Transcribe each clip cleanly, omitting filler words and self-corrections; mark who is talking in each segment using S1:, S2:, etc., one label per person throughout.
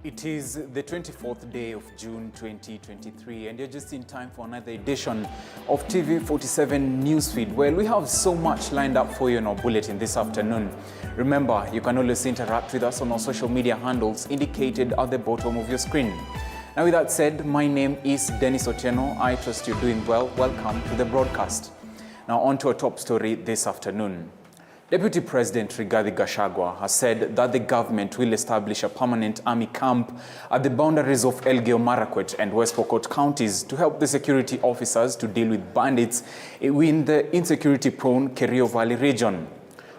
S1: It is the 24th day of June 2023 and you're just in time for another edition of TV47 Newsfeed. Well, we have so much lined up for you in our bulletin this afternoon. Remember, you can always interact with us on our social media handles indicated at the bottom of your screen. Now with that said, my name is Dennis Otieno. I trust you're doing well. Welcome to the broadcast. Now on to our top story this afternoon. Deputy President Rigathi Gachagua has said that the government will establish a permanent army camp at the boundaries of Elgeyo Marakwet and West Pokot counties to help the security officers to deal with bandits in the insecurity-prone Kerio Valley region.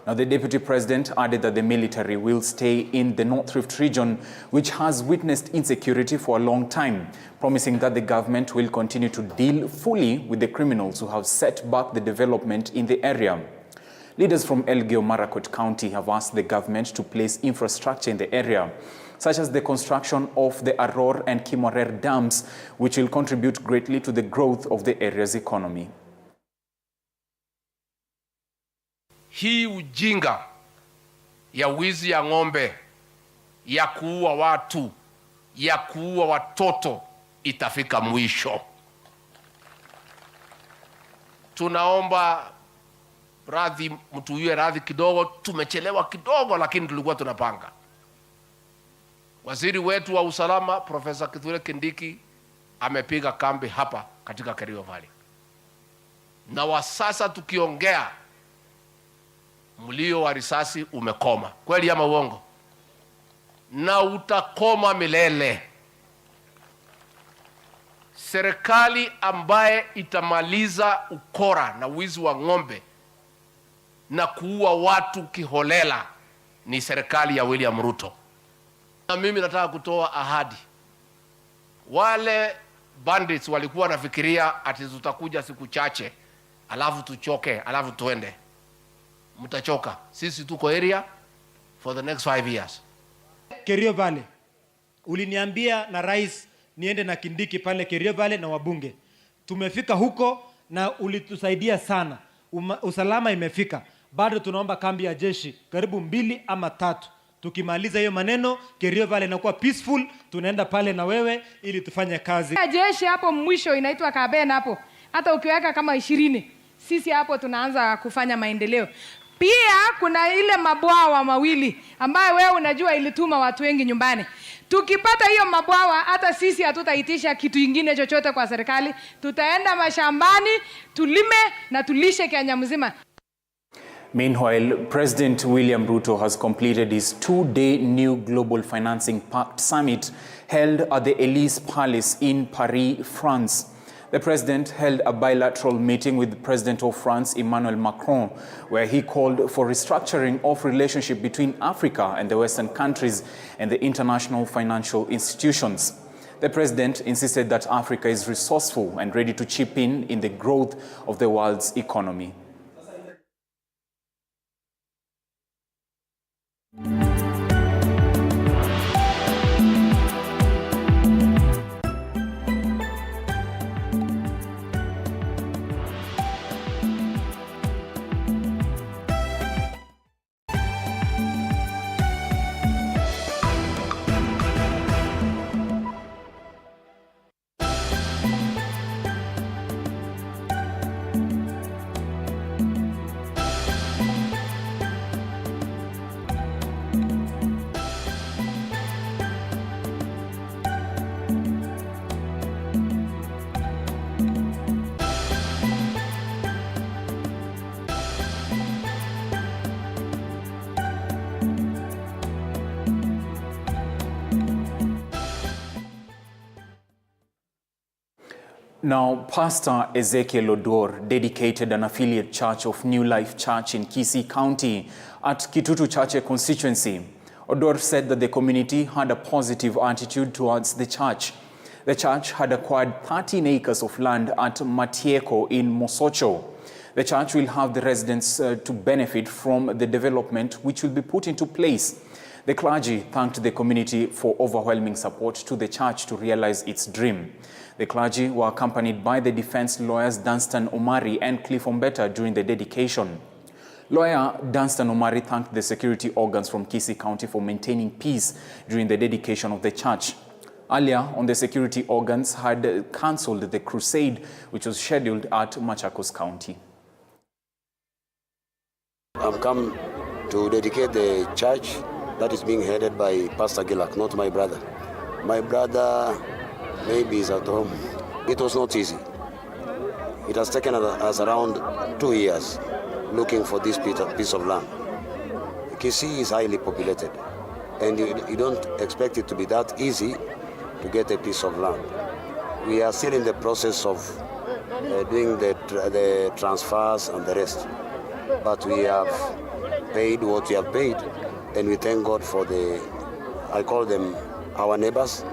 S1: Now, the Deputy President added that the military will stay in the North Rift region, which has witnessed insecurity for a long time, promising that the government will continue to deal fully with the criminals who have set back the development in the area. Leaders from Elgeyo Marakwet County have asked the government to place infrastructure in the area, such as the construction of the Aror and Kimorer dams, which will contribute greatly to the growth of the area's economy.
S2: Hii ujinga ya wizi ya ng'ombe, ya kuua watu, ya kuua watoto itafika mwisho. Tunaomba radhi, mtuiwe radhi kidogo, tumechelewa kidogo lakini tulikuwa tunapanga. Waziri wetu wa usalama Profesa Kithure Kindiki amepiga kambi hapa katika Kerio Valley. Na wa sasa tukiongea mlio wa risasi umekoma. Kweli ama uongo? Na utakoma milele. Serikali ambaye itamaliza ukora na wizi wa ng'ombe na kuua watu kiholela ni serikali ya William Ruto. Na mimi nataka kutoa ahadi. Wale bandits walikuwa nafikiria ati tutakuja siku chache, alafu tuchoke, alafu tuende. Mtachoka. Sisi tuko area for the next 5 years.
S3: Kerio Valley. Uliniambia na rais niende na Kindiki pale Kerio Valley na wabunge. Tumefika huko na ulitusaidia sana. Usalama imefika. Bado tunaomba kambi ya jeshi karibu 2 ama 3. Tukimaliza hiyo maneno, Kerio Valley inakuwa peaceful, tunaenda pale na wewe ili tufanye kazi.
S4: Jeshi hapo mwisho inaitwa Kabena hapo. Hata ukiweka kama 20, sisi hapo tunaanza kufanya maendeleo. Pia kuna ile mabwawa mawili ambayo wewe unajua ilituma watu wengi nyumbani. Tukipata hiyo mabwawa, hata sisi hatutaitisha kitu kingine chochote kwa serikali. Tutaenda mashambani, tulime na tulishe Kenya mzima.
S1: Meanwhile, President William Ruto has completed his 2-day new Global Financing Pact Summit held at the Elysee Palace in Paris, France. The president held a bilateral meeting with the President of France, Emmanuel Macron, where he called for restructuring of relationship between Africa and the Western countries and the international financial institutions. The president insisted that Africa is resourceful and ready to chip in the growth of the world's economy. Now, Pastor Ezekiel Odor dedicated an affiliate church of New Life Church in Kisii County at Kitutu Chache constituency. Odor said that the community had a positive attitude towards the church. The church had acquired 13 acres of land at Matieko in Mosocho. The church will have the residents to benefit from the development which will be put into place. The clergy thanked the community for overwhelming support to the church to realize its dream. The clergy were accompanied by the defense lawyers Dunstan Omari and Cliff Ombeta during the dedication. Lawyer Dunstan Omari thanked the security organs from Kisii County for maintaining peace during the dedication of the church. Earlier on, the security organs had cancelled the crusade, which was scheduled at Machakos County.
S5: I've come to dedicate the church that is being headed by Pastor Gilak, not my brother. My brother maybe is at home. It was not easy. It has taken us around 2 years looking for this piece of land. Kisii is highly populated, and you don't expect it to be that easy to get a piece of land. We are still in the process of doing the transfers and the rest, but we have paid what we have paid, and we thank God for I call them our neighbors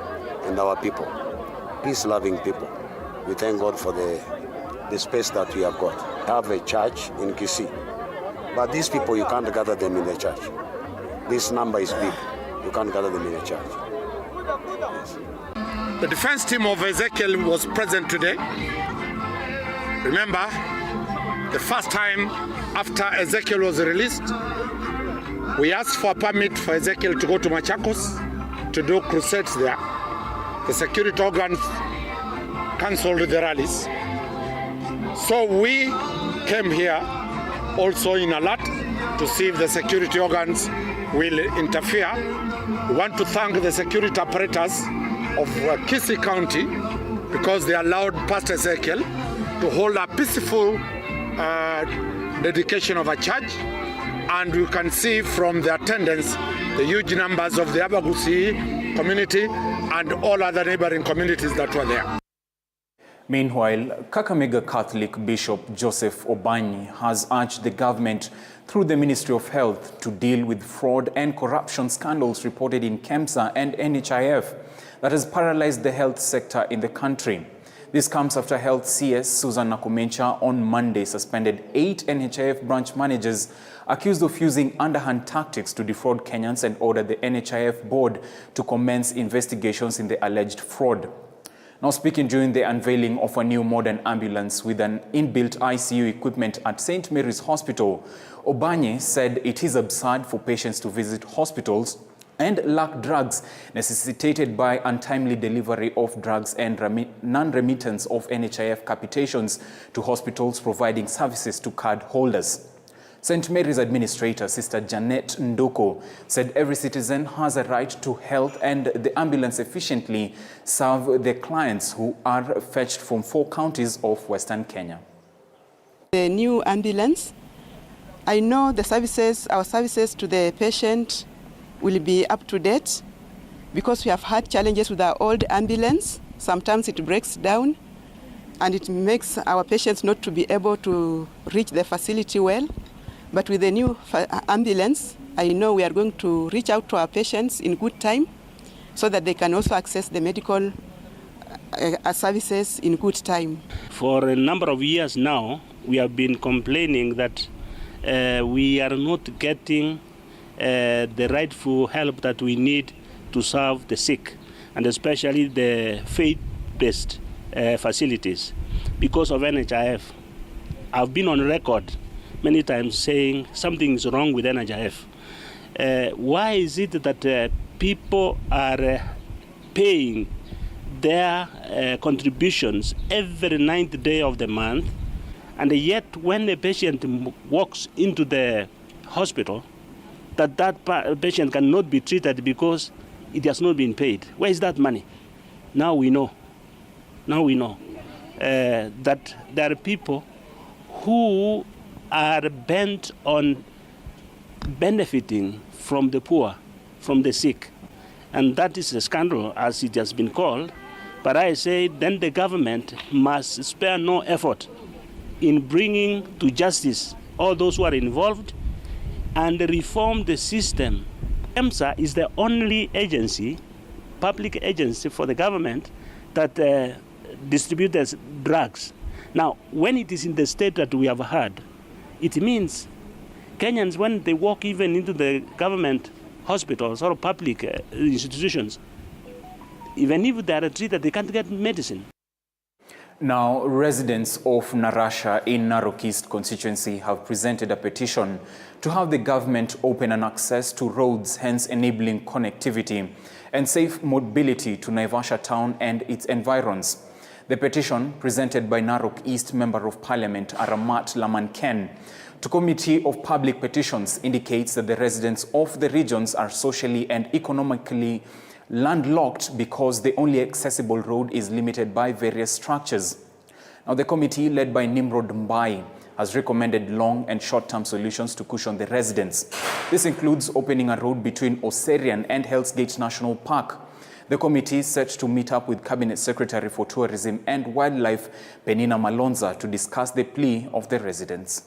S5: and our people, peace-loving people. We thank God for the space that we have got. We have a church in Kisii, but these people, you can't gather them in the church. This number is big. You can't gather them in a church. Yes.
S6: The defense team of Ezekiel was present today. Remember, the first time after Ezekiel was released, we asked for a permit for Ezekiel to go to Machakos to do crusades there. The security organs cancelled the rallies. So we came here also in alert to see if the security organs will interfere. We want to thank the security apparatus of Kisii County because they allowed Pastor Ezekiel to hold a peaceful dedication of a church, and you can see from the attendance the huge numbers of the Abagusi community and all other neighboring communities that were there.
S1: Meanwhile, Kakamega Catholic Bishop Joseph Obanyi has urged the government through the Ministry of Health to deal with fraud and corruption scandals reported in KEMSA and NHIF that has paralyzed the health sector in the country. This comes after Health CS Susan Nakumencha on Monday suspended 8 NHIF branch managers accused of using underhand tactics to defraud Kenyans and ordered the NHIF board to commence investigations in the alleged fraud. Now speaking during the unveiling of a new modern ambulance with an inbuilt ICU equipment at St. Mary's Hospital, Obanyi said it is absurd for patients to visit hospitals and lack drugs necessitated by untimely delivery of drugs and non-remittance of NHIF capitations to hospitals providing services to card holders. St. Mary's Administrator, Sister Janet Ndoko, said every citizen has a right to health and the ambulance efficiently serve their clients who are fetched from 4 counties of Western Kenya.
S7: The new ambulance, I know the services, our services to the patient will be up to date because we have had challenges with our old ambulance. Sometimes it breaks down and it makes our patients not to be able to reach the facility well. But with the new ambulance, I know we are going to reach out to our patients in good time so that they can also access the medical services in good time.
S8: For a number of years now, we have been complaining that we are not getting the rightful help that we need to serve the sick, and especially the faith-based facilities. Because of NHIF, I've been on record many times saying something is wrong with NHIF. Why is it that people are paying their contributions every 9th day of the month, and yet when a patient walks into the hospital, that patient cannot be treated because it has not been paid? Where is that money? Now we know. That there are people who are bent on benefiting from the poor, from the sick. And that is a scandal, as it has been called. But I say then the government must spare no effort in bringing to justice all those who are involved and reform the system. KEMSA is the only agency, public agency for the government that distributes drugs. Now, when it is in the state that we have had, it means Kenyans, when they walk even into the government hospitals or public institutions, even if they are treated, they can't get medicine.
S1: Now, residents of Narasha in Narok East constituency have presented a petition to have the government open an access to roads, hence enabling connectivity and safe mobility to Naivasha town and its environs. The petition, presented by Narok East Member of Parliament Aramat Lamanken to Committee of Public Petitions, indicates that the residents of the regions are socially and economically landlocked because the only accessible road is limited by various structures. Now, the committee, led by Nimrod Mbai, has recommended long and short-term solutions to cushion the residents. This includes opening a road between Oserian and Hell's Gate National Park. The committee is set to meet up with Cabinet Secretary for Tourism and Wildlife, Penina Malonza, to discuss the plea of the residents.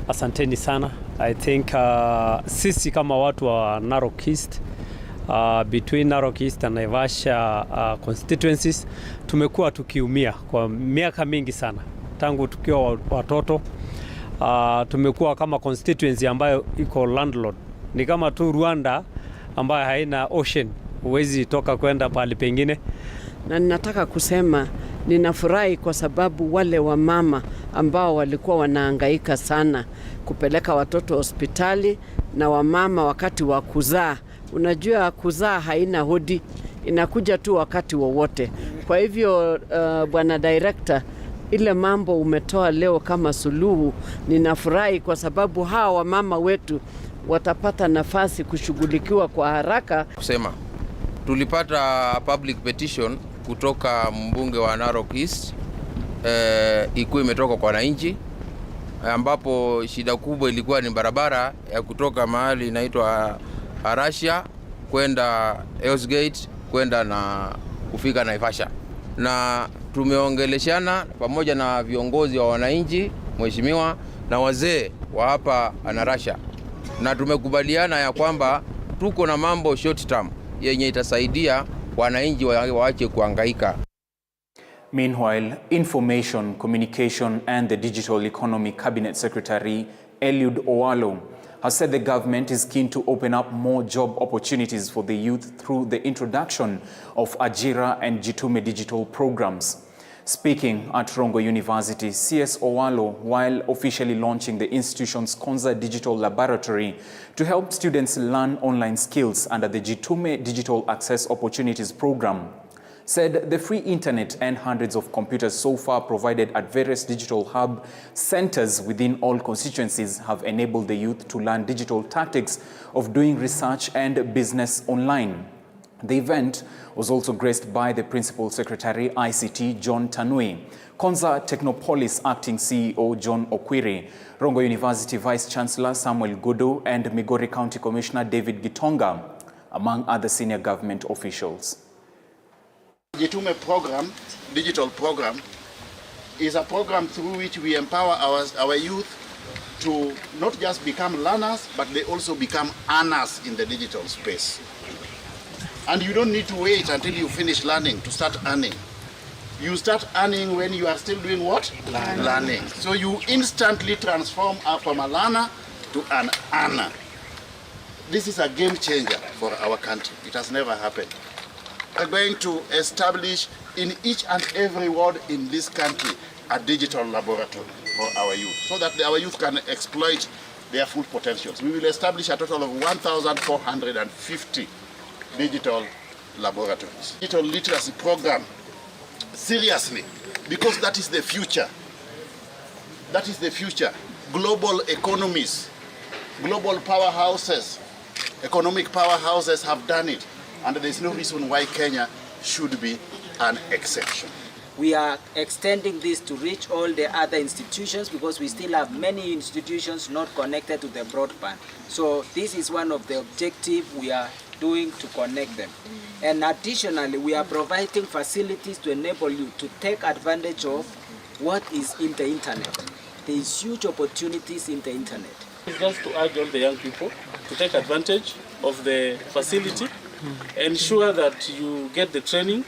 S9: Asanteni sana. I think sisi kama watu wa Narok East, between Narok East and Naivasha constituencies, tumekuwa tukiumia kwa miaka mingi sana. Tangu tukiwa watoto, tumekuwa kama constituency ambayo iko landlord. Ni kama tu Rwanda ambayo haina ocean, huwezi toka kwenda pale pengine.
S10: Na ninataka kusema ninafurahi kwa sababu wale wamama ambao walikuwa wanahangaika sana kupeleka watoto hospitali na wamama wakati wa kuzaa. Unajua kuzaa haina hodi, inakuja tu wakati wowote. Kwa hivyo bwana director, ile mambo umetoa leo kama suluhu, ninafurahi kwa sababu hawa wamama wetu watapata nafasi kushughulikiwa kwa haraka.
S11: Kusema tulipata public petition kutoka mbunge wa Narok East, ikuwa imetoka kwa wananchi, ambapo shida kubwa ilikuwa ni barabara ya kutoka mahali inaitwa Arashia kwenda Hell's Gate kwenda na kufika Naivasha. Na tumeongeleshana pamoja na viongozi wa wananchi, mheshimiwa, na wazee wa hapa Narasha, na tumekubaliana ya kwamba tuko na mambo short term yenye itasaidia wananchi waache kuhangaika.
S1: Meanwhile, Information, Communication and the Digital Economy Cabinet Secretary Eliud Owalo has said the government is keen to open up more job opportunities for the youth through the introduction of Ajira and Jitume digital programs. Speaking at Rongo University, CS Owalo, while officially launching the institution's Konza Digital Laboratory to help students learn online skills under the Jitume Digital Access Opportunities Program, said the free internet and hundreds of computers so far provided at various digital hub centers within all constituencies have enabled the youth to learn digital tactics of doing research and business online. The event was also graced by the Principal Secretary ICT John Tanui, Konza Technopolis Acting CEO John Okwiri, Rongo University Vice Chancellor Samuel Godo, and Migori County Commissioner David Gitonga, among other senior government officials.
S12: Jitume program, digital program, is a program through which we empower our youth to not just become learners, but they also become earners in the digital space. And you don't need to wait until you finish learning to start earning. You start earning when you are still doing what? Learning. So you instantly transform from a learner to an earner. This is a game changer for our country. It has never happened. We're going to establish in each and every ward in this country a digital laboratory for our youth, so that our youth can exploit their full potentials. We will establish a total of 1,450 digital laboratories. Digital literacy program, seriously, because that is the future. That is the future. Global economies, global powerhouses, economic powerhouses have done it, and there is no reason why Kenya should be an exception.
S13: We are extending this to reach all the other institutions because we still have many institutions not connected to the broadband. So this is one of the objectives we are doing to connect them. And additionally, we are providing facilities to enable you to take advantage of what is in the internet. There is huge opportunities in the internet.
S8: It's just to urge all the young people to take advantage of the facility, ensure that you get the training,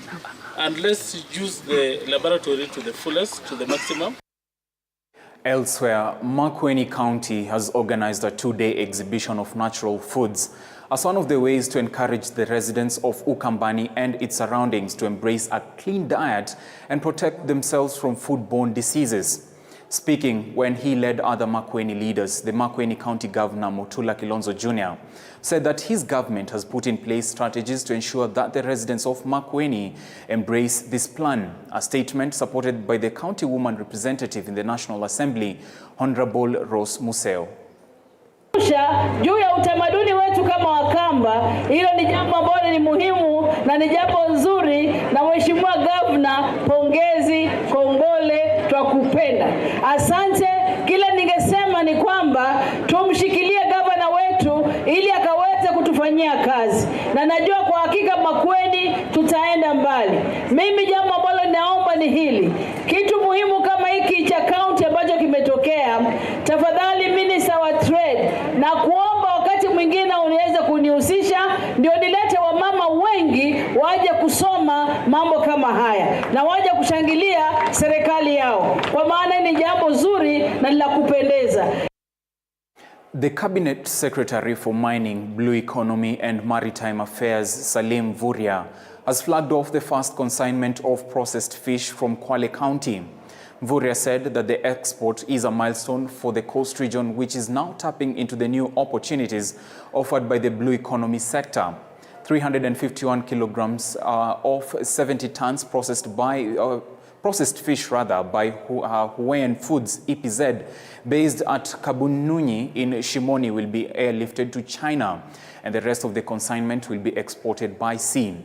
S8: and let's use the laboratory to the fullest, to the maximum.
S1: Elsewhere, Makueni County has organized a two-day exhibition of natural foods as one of the ways to encourage the residents of Ukambani and its surroundings to embrace a clean diet and protect themselves from foodborne diseases. Speaking when he led other Makueni leaders, the Makueni County Governor Mutula Kilonzo Jr. said that his government has put in place strategies to ensure that the residents of Makueni embrace this plan. A statement supported by the county woman representative in the National Assembly, Honorable Rose Museo.
S14: Juu ya utamaduni wetu kama Wakamba, hilo ni jambo ambalo ni muhimu na ni jambo nzuri, na Mheshimiwa Governor, pongezi, kongole, twakupenda. Asante. Kila ningesema ni kwamba tumshikilie gavana wetu ili akaweze kutufanyia kazi, na najua kwa hakika Makueni tutaenda mbali. Mimi jambo ambalo ninaomba ni hili, kitu muhimu kama hiki cha county ambacho kimetokea, tafadhali Minister wa Trade, na kuomba wakati mwingine unaweza kunihusisha ndio nilete wamama wengi waje kusoma mambo kama haya na waje kushangilia serikali yao, kwa maana ni jambo zuri na la kupendeza.
S1: The Cabinet Secretary for Mining, Blue Economy and Maritime Affairs, Salim Mvurya, has flagged off the first consignment of processed fish from Kwale County. Mvurya said that the export is a milestone for the coast region, which is now tapping into the new opportunities offered by the blue economy sector. 351 kilograms of 70 tons processed fish by Hawaiian Foods EPZ, based at Kabununyi in Shimoni, will be airlifted to China, and the rest of the consignment will be exported by sea.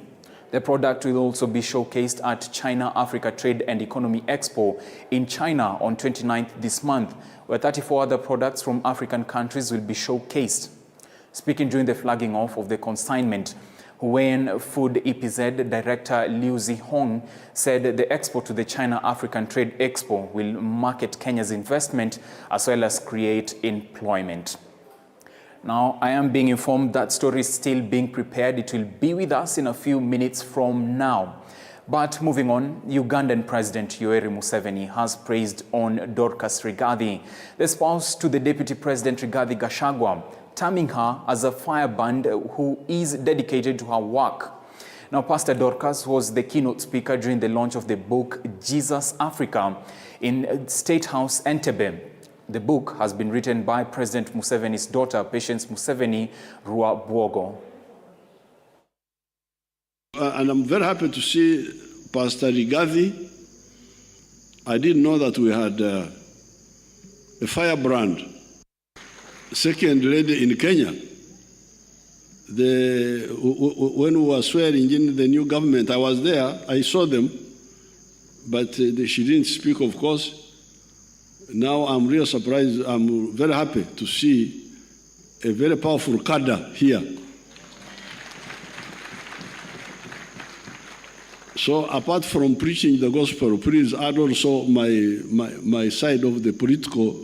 S1: The product will also be showcased at China Africa Trade and Economy Expo in China on 29th this month, where 34 other products from African countries will be showcased. Speaking during the flagging off of the consignment, Hawaiian Food EPZ Director Liu Zihong said the export to the China African Trade Expo will market Kenya's investment as well as create employment. Now, I am being informed that story is still being prepared. It will be with us in a few minutes from now. But moving on, Ugandan President Yoweri Museveni has praised on Dorcas Rigathi, the spouse to the Deputy President Rigathi Gachagua, terming her as a firebrand who is dedicated to her work. Now, Pastor Dorcas was the keynote speaker during the launch of the book Jesus Africa in State House Entebbe. The book has been written by President Museveni's daughter, Patience Museveni Ruabwogo.
S15: And I'm very happy to see Pastor Rigathi. I didn't know that we had a firebrand, second lady in Kenya. When we were swearing in the new government, I was there, I saw them, but she didn't speak, of course. Now I'm real surprised. I'm very happy to see a very powerful cadre here. So apart from preaching the gospel, please add also my side of the political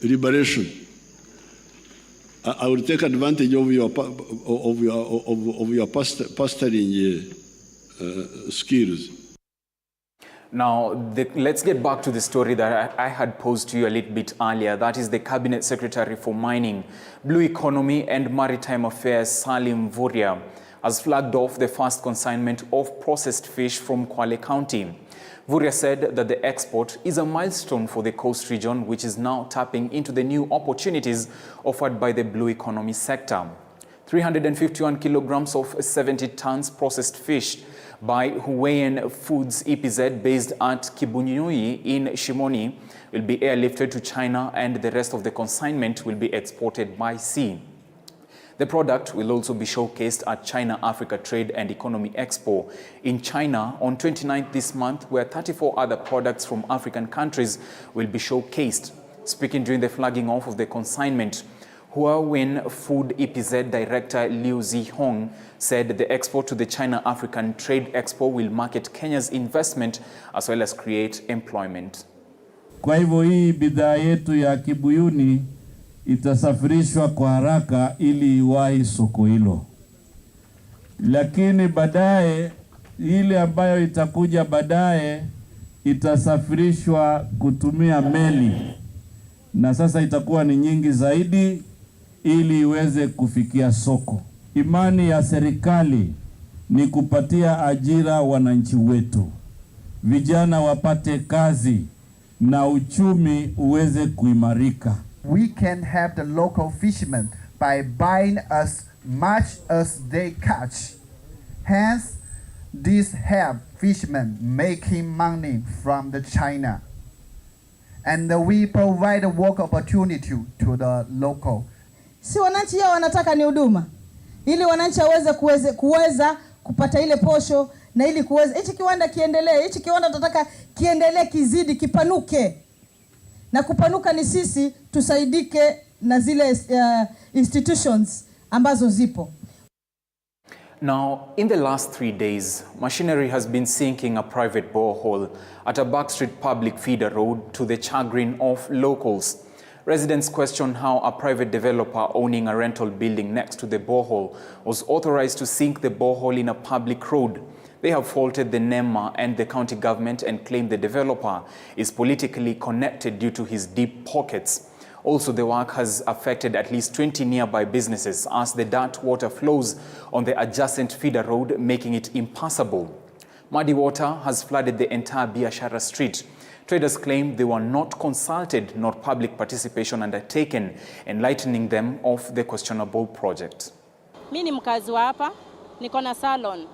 S15: liberation. I will take advantage of your pastoring skills.
S1: Now, let's get back to the story that I had posed to you a little bit earlier. That is the Cabinet Secretary for Mining, Blue Economy and Maritime Affairs, Salim Mvurya, has flagged off the first consignment of processed fish from Kwale County. Mvurya said that the export is a milestone for the coast region, which is now tapping into the new opportunities offered by the blue economy sector. 351 kilograms of 70 tons processed fish by Hawaiian Foods EPZ, based at Kibunyui in Shimoni, will be airlifted to China, and the rest of the consignment will be exported by sea. The product will also be showcased at China Africa Trade and Economy Expo in China on 29th this month, where 34 other products from African countries will be showcased. Speaking during the flagging off of the consignment, Hawaiian Food EPZ Director Liu Zihong said the export to the China African Trade Expo will market Kenya's investment as well as create employment.
S16: Kwa hivyo hii bidhaa yetu ya Kibuyuni itasafirishwa kwa haraka ili iwahi soko hilo. Lakini baadaye ile ambayo itakuja baadaye itasafirishwa kutumia meli. Na sasa itakuwa ni nyingi zaidi, ili iweze kufikia soko. Imani ya serikali ni kupatia ajira wananchi wetu, vijana wapate kazi na uchumi uweze kuimarika.
S17: We can have the local fishermen by buying as much as they catch. Hence, this help fishermen making money from the China. And we provide a work opportunity to the local.
S14: Si wananchi yao wanataka ni huduma, ili wananchi waweze kuweza kupata ile posho, na ili kuweza hichi kiwanda kiendelee. Hichi kiwanda tunataka kiendelee, kizidi, kipanuke. Na kupanuka ni sisi tusaidike na zile institutions ambazo zipo.
S1: Now, in the last 3 days, machinery has been sinking a private borehole at a backstreet public feeder road to the chagrin of locals. Residents question how a private developer owning a rental building next to the borehole was authorized to sink the borehole in a public road. They have faulted the NEMA and the county government and claim the developer is politically connected due to his deep pockets. Also, the work has affected at least 20 nearby businesses as the dirt water flows on the adjacent feeder road, making it impassable. Muddy water has flooded the entire Biashara street. Traders claim they were not consulted nor public participation undertaken, enlightening them of the questionable project.
S18: Mimi ni mkazi wa hapa, niko na salon.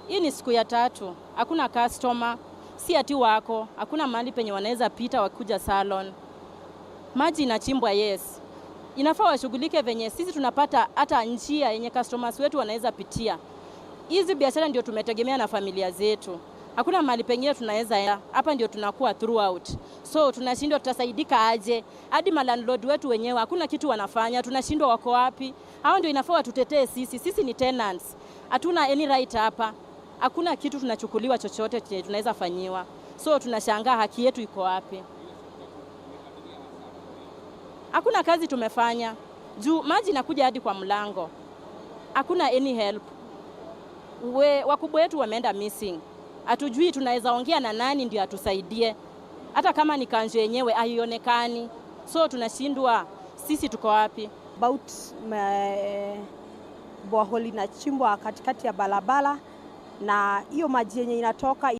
S18: Hii ni siku ya 3, hakuna customer, si ati wako, hakuna mahali penye wanaweza pita wakuja salon. Maji inachimbwa, yes. Inafaa washughulike venye sisi tunapata hata njia yenye customers wetu wanaweza pitia. Hizi biashara ndio tumetegemea na familia zetu. Hakuna mahali pengine tunaweza, hapa ndio tunakuwa throughout. So tunashindwa tutasaidika aje? Hadi landlord wetu wenyewe hakuna kitu wanafanya, tunashindwa wako wapi? Hao ndio inafaa tutetee sisi. Sisi ni tenants. Hatuna any right hapa. Hakuna kitu tunachukuliwa chochote tunaweza fanyiwa. So tunashangaa haki yetu iko wapi? Hakuna kazi tumefanya. Juu maji inakuja hadi kwa mlango. Hakuna any help. Wakubwa wetu wameenda missing. Hatujui tunaweza ongea na nani ndio atusaidie. Hata kama ni kanjo yenyewe haionekani. So tunashindwa sisi tuko wapi?
S19: About borehole inachimbwa katikati ya barabara, na hiyo maji yenye inatoka